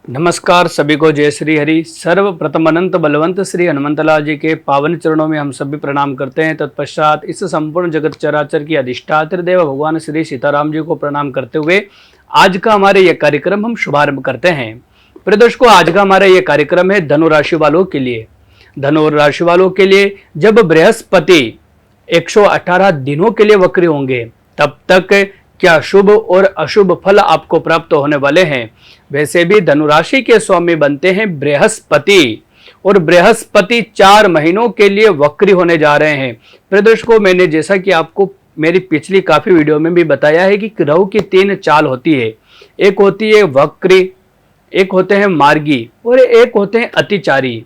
नमस्कार सभी को। जय श्री हरि। सर्वप्रथम अनंत बलवंत श्री हनुमंतलाल जी के पावन चरणों में हम सभी प्रणाम करते हैं। तत्पश्चात इस संपूर्ण जगत चराचर की अधिष्ठात्र देव भगवान श्री सीताराम जी को प्रणाम करते हुए आज का हमारे ये कार्यक्रम हम शुभारंभ करते हैं। प्रिय दर्शकों, आज का हमारा ये कार्यक्रम है धनु राशि वालों के लिए। धनु राशि वालों के लिए जब बृहस्पति 118 दिनों के लिए वक्री होंगे तब तक क्या शुभ और अशुभ फल आपको प्राप्त होने वाले हैं। वैसे भी धनुराशि के स्वामी बनते हैं बृहस्पति, और बृहस्पति 4 महीनों के लिए वक्री होने जा रहे हैं। प्रिय दर्शकों, मैंने जैसा कि आपको मेरी पिछली काफी वीडियो में भी बताया है कि राहु की 3 चाल होती है। एक होती है वक्री, एक होते हैं मार्गी और एक होते हैं अतिचारी।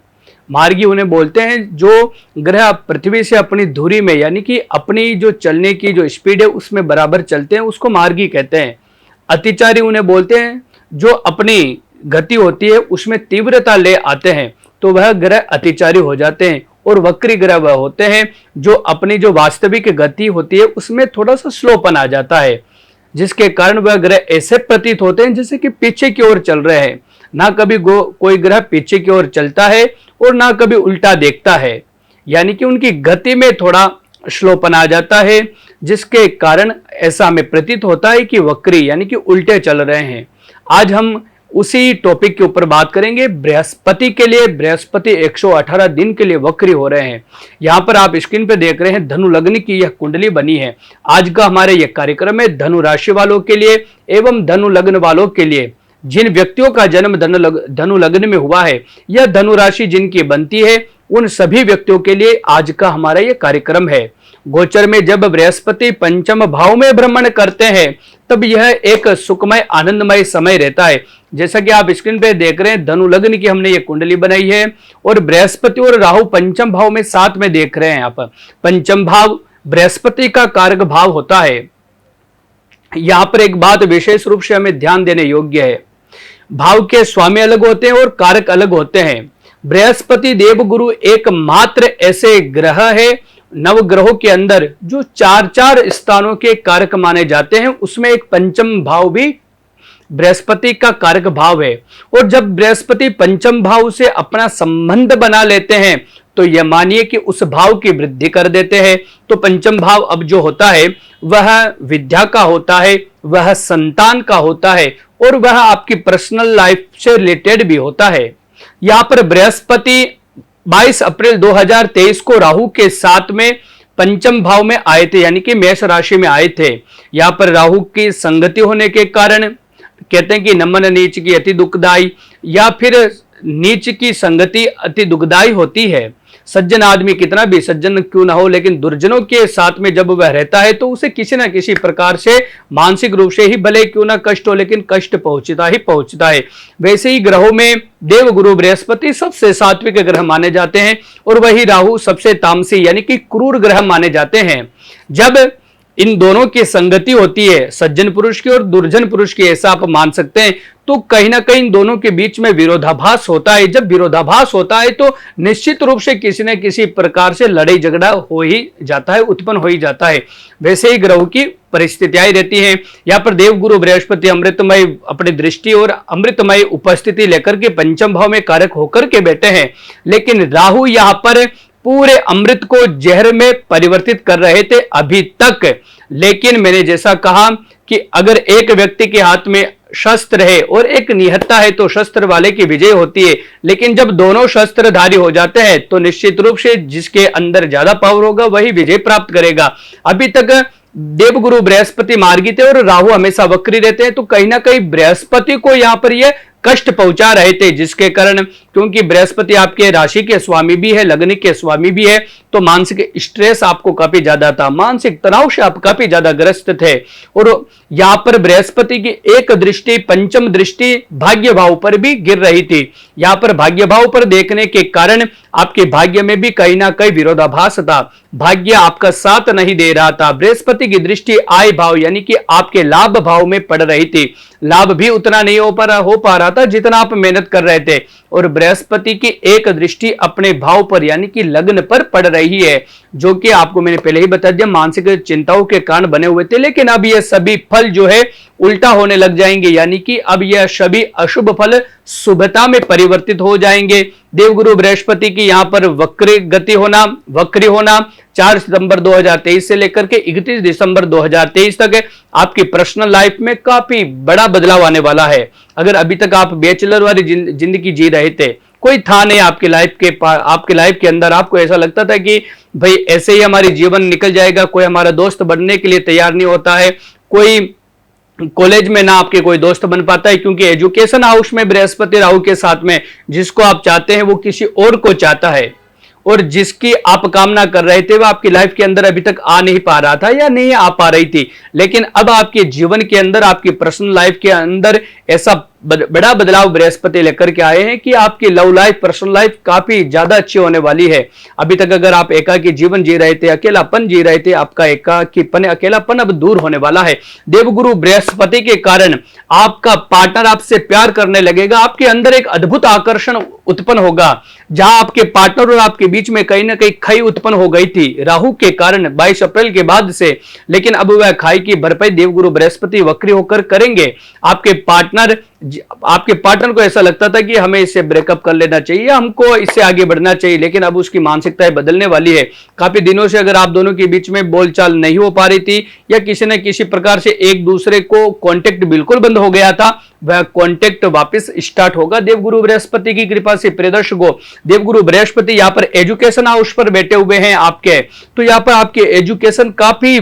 मार्गी उन्हें बोलते हैं जो ग्रह पृथ्वी से अपनी धुरी में यानी कि अपनी जो चलने की जो स्पीड है उसमें बराबर चलते हैं, उसको मार्गी कहते हैं। अतिचारी उन्हें बोलते हैं जो अपनी गति होती है उसमें तीव्रता ले आते हैं, तो वह ग्रह अतिचारी हो जाते हैं। और वक्री ग्रह वह होते हैं जो अपनी जो वास्तविक गति होती है उसमें थोड़ा सा स्लोपन आ जाता है, जिसके कारण वह ग्रह ऐसे प्रतीत होते हैं जैसे कि पीछे की ओर चल रहे हैं। ना कभी कोई ग्रह पीछे की ओर चलता है और ना कभी उल्टा देखता है, यानी कि उनकी गति में थोड़ा स्लोपन आ जाता है, जिसके कारण ऐसा हमें प्रतीत होता है कि वक्री यानी कि उल्टे चल रहे हैं। आज हम उसी टॉपिक के ऊपर बात करेंगे। बृहस्पति के लिए बृहस्पति 118 दिन के लिए वक्री हो रहे हैं। यहां पर आप स्क्रीन पे देख रहे हैं धनु लग्न की यह कुंडली बनी है। आज का हमारे यह कार्यक्रम है धनु राशि वालों के लिए एवं धनु लग्न वालों के लिए। जिन व्यक्तियों का जन्म धनु लग्न में हुआ है या धनु राशि जिनकी बनती है, उन सभी व्यक्तियों के लिए आज का हमारा यह कार्यक्रम है। गोचर में जब बृहस्पति पंचम भाव में भ्रमण करते हैं तब यह एक सुखमय आनंदमय समय रहता है। जैसा कि आप स्क्रीन पे देख रहे हैं धनु लग्न की हमने ये कुंडली बनाई है और बृहस्पति और राहु पंचम भाव में साथ में देख रहे हैं। आप पंचम भाव बृहस्पति का कारक भाव होता है। यहां पर एक बात विशेष रूप से हमें ध्यान देने योग्य है, भाव के स्वामी अलग होते हैं और कारक अलग होते हैं। बृहस्पति देवगुरु एकमात्र ऐसे ग्रह है नवग्रहों के अंदर जो 4 स्थानों के कारक माने जाते हैं, उसमें एक पंचम भाव भी बृहस्पति का कारक भाव है। और जब बृहस्पति पंचम भाव से अपना संबंध बना लेते हैं तो यह मानिए कि उस भाव की वृद्धि कर देते हैं। तो पंचम भाव अब जो होता है वह विद्या का होता है, वह संतान का होता है और वह आपकी पर्सनल लाइफ से रिलेटेड भी होता है। यहां पर बृहस्पति 22 अप्रैल 2023 को राहु के साथ में पंचम भाव में आए थे, यानी कि मेष राशि में आए थे। यहां पर राहु की संगति होने के कारण कहते हैं कि नमन नीच की अति दुखदाई, या फिर नीच की संगति अति दुखदाई होती है। सज्जन आदमी कितना भी सज्जन क्यों ना हो, लेकिन दुर्जनों के साथ में जब वह रहता है तो उसे किसी ना किसी प्रकार से मानसिक रूप से ही भले क्यों ना कष्ट हो, लेकिन कष्ट पहुंचता ही पहुंचता है। वैसे ही ग्रहों में देवगुरु बृहस्पति सबसे सात्विक ग्रह माने जाते हैं और वही राहु सबसे तामसी यानी कि क्रूर ग्रह माने जाते हैं। जब इन दोनों की संगति होती है, सज्जन पुरुष की और दुर्जन पुरुष की, ऐसा आप मान सकते हैं, तो कहीं ना कहीं दोनों के बीच में विरोधाभास होता है। जब विरोधाभास होता है तो निश्चित रूप से किसी न किसी प्रकार से लड़ाई झगड़ा हो ही जाता है, उत्पन्न हो ही जाता है। वैसे ही ग्रहों की परिस्थितियां रहती हैं। यहाँ पर देवगुरु बृहस्पति अमृतमय अपनी दृष्टि और अमृतमय उपस्थिति लेकर के पंचम भाव में कारक होकर के बैठे हैं, लेकिन राहु यहाँ पर पूरे अमृत को जहर में परिवर्तित कर रहे थे अभी तक। लेकिन मैंने जैसा कहा कि अगर एक व्यक्ति के हाथ में शस्त्र है और एक निहत्था है तो शस्त्र वाले की विजय होती है, लेकिन जब दोनों शस्त्रधारी हो जाते हैं तो निश्चित रूप से जिसके अंदर ज्यादा पावर होगा वही विजय प्राप्त करेगा। अभी तक देवगुरु बृहस्पति मार्गी थे और राहु हमेशा वक्री रहते हैं, तो कहीं ना कहीं बृहस्पति को यहां पर यह कष्ट पहुंचा रहे थे, जिसके कारण क्योंकि बृहस्पति आपके राशि के स्वामी भी है, लग्न के स्वामी भी है, तो मानसिक स्ट्रेस आपको काफी ज्यादा था, मानसिक तनाव से आप काफी ज्यादा ग्रस्त थे। और यहां पर बृहस्पति की एक दृष्टि पंचम दृष्टि भाग्य भाव पर भी गिर रही थी। यहां पर भाग्य भाव पर देखने के कारण आपके भाग्य में भी कहीं ना कहीं विरोधाभास था, भाग्य आपका साथ नहीं दे रहा था। बृहस्पति की दृष्टि आय भाव यानी कि आपके लाभ भाव में पड़ रही थी, लाभ भी उतना नहीं हो पा रहा था जितना आप मेहनत कर रहे थे। और बृहस्पति की एक दृष्टि अपने भाव पर यानी कि लग्न पर पड़ रही है, जो कि आपको मैंने पहले ही बता दिया मानसिक चिंताओं के कारण बने हुए थे, लेकिन अब ये सभी फल जो है उल्टा होने लग जाएंगे, यानी कि अब यह सभी अशुभ फल शुभता में परिवर्तित हो जाएंगे। देवगुरु बृहस्पति की यहां पर वक्री होना 4 सितंबर 2023 से लेकर के 31 दिसंबर 2023 तक है। आपकी पर्सनल लाइफ में काफी बड़ा बदलाव आने वाला है। अगर अभी तक आप बैचलर वाली जिंदगी जी रहे थे, कोई था नहीं आपके लाइफ के अंदर, आपको ऐसा लगता था कि भाई ऐसे ही हमारी जीवन निकल जाएगा, कोई हमारा दोस्त बनने के लिए तैयार नहीं होता है, कोई कॉलेज में ना आपके कोई दोस्त बन पाता है, क्योंकि एजुकेशन हाउस में बृहस्पति राहु के साथ में जिसको आप चाहते हैं वो किसी और को चाहता है, और जिसकी आप कामना कर रहे थे वो आपकी लाइफ के अंदर अभी तक आ नहीं पा रहा था या नहीं आ पा रही थी। लेकिन अब आपके जीवन के अंदर, आपकी पर्सनल लाइफ के अंदर ऐसा बड़ा बदलाव बृहस्पति लेकर के आए हैं कि आपकी लव लाइफ, पर्सनल लाइफ काफी ज्यादा अच्छी होने वाली है। अभी तक अगर आप एकाकी जीवन जी रहे थे, अकेलापन जी रहे थे, आपका एकाकीपन, अकेलापन अब दूर होने वाला है। देवगुरु बृहस्पति के कारण आपका पार्टनर आपसे प्यार करने लगेगा, आपके अंदर एक अद्भुत आकर्षण उत्पन्न होगा। जहां आपके पार्टनर और आपके बीच में कहीं ना कहीं खाई उत्पन्न हो गई थी राहु के कारण 22 अप्रैल के बाद से, लेकिन अब वह खाई की भरपाई देवगुरु बृहस्पति वक्री होकर करेंगे। आपके पार्टनर को ऐसा लगता था कि हमें इससे ब्रेकअप कर लेना चाहिए, हमको इससे आगे बढ़ना चाहिए, लेकिन अब उसकी मानसिकताएं बदलने वाली है। काफी दिनों से अगर आप दोनों के बीच में बोलचाल नहीं हो पा रही थी या किसी न किसी प्रकार से एक दूसरे को कांटेक्ट बिल्कुल बंद हो गया था, वह कांटेक्ट वापस स्टार्ट होगा देवगुरु बृहस्पति की कृपा से। प्रिय दर्शकों, देवगुरु बृहस्पति यहाँ पर एजुकेशन हाउस पर बैठे हुए हैं आपके, तो यहाँ पर आपके एजुकेशन काफी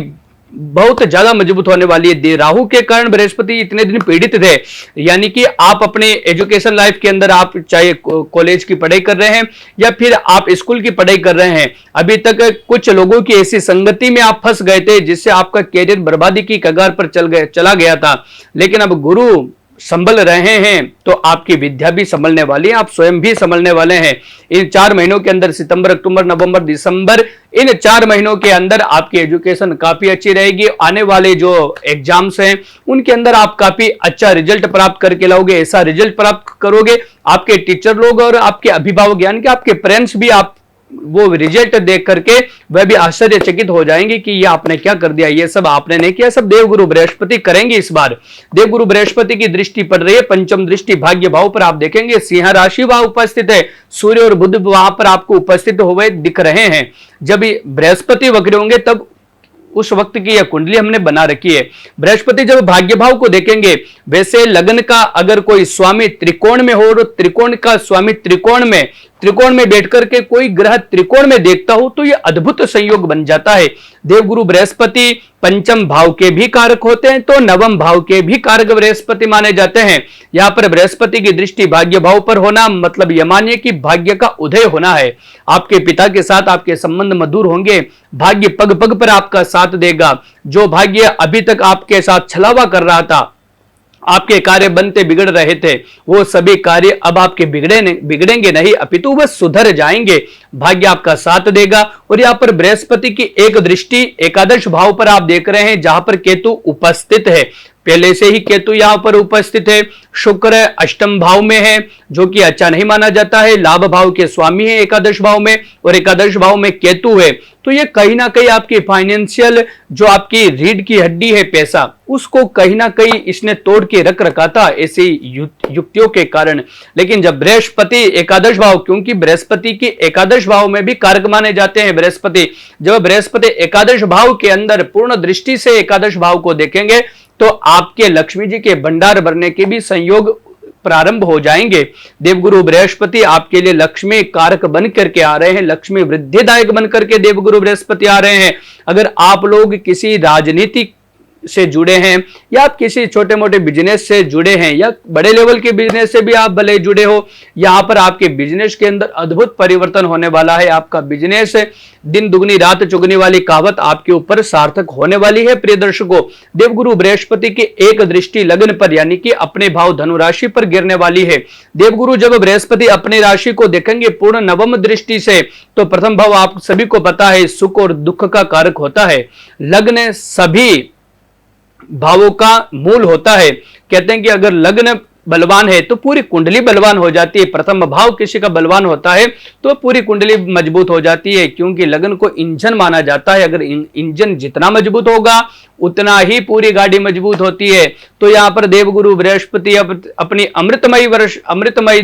बहुत ज्यादा मजबूत होने वाली है। राहु के कारण बृहस्पति इतने दिन पीड़ित थे, यानी कि आप अपने एजुकेशन लाइफ के अंदर, आप चाहे कॉलेज की पढ़ाई कर रहे हैं या फिर आप स्कूल की पढ़ाई कर रहे हैं, अभी तक कुछ लोगों की ऐसी संगति में आप फंस गए थे जिससे आपका कैरियर बर्बादी की कगार पर चला गया था। लेकिन अब गुरु संभल रहे हैं तो आपकी विद्या भी संभलने वाली है, आप स्वयं भी संभलने वाले हैं। इन 4 महीनों के अंदर, सितंबर, अक्टूबर, नवंबर, दिसंबर, इन 4 महीनों के अंदर आपकी एजुकेशन काफी अच्छी रहेगी। आने वाले जो एग्जाम्स हैं उनके अंदर आप काफी अच्छा रिजल्ट प्राप्त करके लाओगे। ऐसा रिजल्ट प्राप्त करोगे, आपके टीचर लोग और आपके अभिभावक यानी कि आपके पेरेंट्स भी आप वो रिजल्ट देख करके वह भी आश्चर्यचकित हो जाएंगे कि ये आपने क्या कर दिया, ये सब आपने नहीं किया, सब देवगुरु बृहस्पति करेंगे। इस बार देवगुरु बृहस्पति की दृष्टि पड़ रही है, पंचम दृष्टि भाग्य भाव पर। आप देखेंगे सिंह राशि वहां उपस्थित है, सूर्य और बुध वहां पर आपको उपस्थित हुए दिख रहे हैं। जब बृहस्पति वक्र होंगे तब उस वक्त की यह कुंडली हमने बना रखी है। बृहस्पति जब भाग्य भाव को देखेंगे, वैसे लग्न का अगर कोई स्वामी त्रिकोण में हो और त्रिकोण का स्वामी त्रिकोण में बैठ करके कोई ग्रह त्रिकोण में देखता हो तो यह अद्भुत संयोग बन जाता है। देवगुरु बृहस्पति पंचम भाव के भी कारक होते हैं तो नवम भाव के भी कारक बृहस्पति माने जाते हैं। यहां पर बृहस्पति की दृष्टि भाग्य भाव पर होना मतलब यह मानिए कि भाग्य का उदय होना है। आपके पिता के साथ आपके संबंध मधुर होंगे, भाग्य पग पग पर आपका साथ देगा। जो भाग्य अभी तक आपके साथ छलावा कर रहा था, आपके कार्य बनते बिगड़ रहे थे, वो सभी कार्य अब आपके बिगड़ेंगे नहीं, अपितु वह सुधर जाएंगे। भाग्य आपका साथ देगा। और यहाँ पर बृहस्पति की एक दृष्टि एकादश भाव पर आप देख रहे हैं, जहां पर केतु उपस्थित है। पहले से ही केतु यहां पर उपस्थित है। शुक्र अष्टम भाव में है, जो कि अच्छा नहीं माना जाता है। लाभ भाव के स्वामी है एकादश भाव में, और एकादश भाव में केतु है। तो ये कहीं ना कहीं आपकी फाइनेंशियल जो आपकी रीढ़ की हड्डी है, पैसा, उसको कहीं ना कहीं इसने तोड़ के रख रखा था ऐसी युक्तियों के कारण। लेकिन जब बृहस्पति एकादश भाव, क्योंकि बृहस्पति की एकादश भाव में भी कारक माने जाते हैं बृहस्पति, जब बृहस्पति एकादश भाव के अंदर पूर्ण दृष्टि से एकादश भाव को देखेंगे तो आपके लक्ष्मी जी के भंडार भरने के भी संयोग प्रारंभ हो जाएंगे। देवगुरु बृहस्पति आपके लिए लक्ष्मी कारक बन करके आ रहे हैं, लक्ष्मी वृद्धिदायक बन करके देवगुरु बृहस्पति आ रहे हैं। अगर आप लोग किसी राजनीति से जुड़े हैं या आप किसी छोटे मोटे बिजनेस से जुड़े हैं या बड़े लेवल के बिजनेस से भी आप भले जुड़े हो, यहां पर आपके बिजनेस के अंदर अद्भुत परिवर्तन होने वाला है। आपका बिजनेस दिन दुगनी रात चुगनी वाली कहावत आपके ऊपर सार्थक होने वाली है। प्रिय दर्शकों, देवगुरु बृहस्पति की एक दृष्टि लग्न पर यानी कि अपने भाव धनु राशि पर गिरने वाली है। देवगुरु जब बृहस्पति अपनी राशि को देखेंगे पूर्ण नवम दृष्टि से, तो प्रथम भाव आप सभी को पता है सुख और दुख का कारक होता है। लग्न सभी भावों का मूल होता है। कहते हैं कि अगर लग्न बलवान है तो पूरी कुंडली बलवान हो जाती है। प्रथम भाव किसी का बलवान होता है तो पूरी कुंडली मजबूत हो जाती है, क्योंकि लगन को इंजन माना जाता है। अगर इंजन जितना मजबूत होगा उतना ही पूरी गाड़ी मजबूत होती है। तो यहाँ पर देवगुरु बृहस्पति अपनी अमृतमयी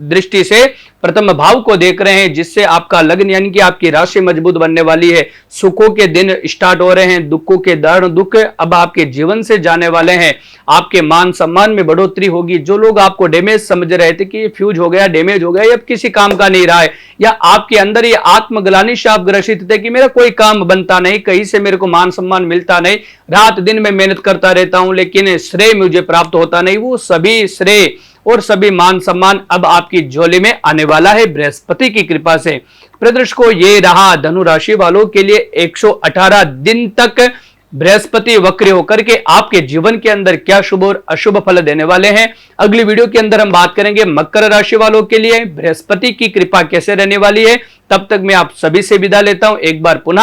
दृष्टि से प्रथम भाव को देख रहे हैं, जिससे आपका लग्न यानी कि आपकी राशि मजबूत बनने वाली है। सुखों के दिन स्टार्ट हो रहे हैं, दुखों के दुख अब आपके जीवन से जाने वाले हैं। आपके मान सम्मान में बढ़ोतरी होगी। जो लोग आपको डैमेज समझ रहे थे कि ये फ्यूज हो गया, डैमेज हो गया, ये अब किसी काम का नहीं रहा है, या आपके अंदर ये आत्मग्लानि से आप ग्रसित थे कि मेरा कोई काम बनता नहीं, कहीं से मेरे को मान सम्मान मिलता नहीं, रात दिन में मेहनत करता रहता हूं लेकिन श्रेय मुझे प्राप्त होता नहीं, वो सभी श्रेय और सभी मान सम्मान अब आपकी झोली में आने वाला है बृहस्पति की कृपा से। प्रदर्शकों, ये रहा धनु राशि वालों के लिए 118 दिन तक बृहस्पति वक्र होकर के आपके जीवन के अंदर क्या शुभ और अशुभ फल देने वाले हैं। अगली वीडियो के अंदर हम बात करेंगे मकर राशि वालों के लिए बृहस्पति की कृपा कैसे रहने वाली है। तब तक मैं आप सभी से विदा लेता हूं। एक बार पुनः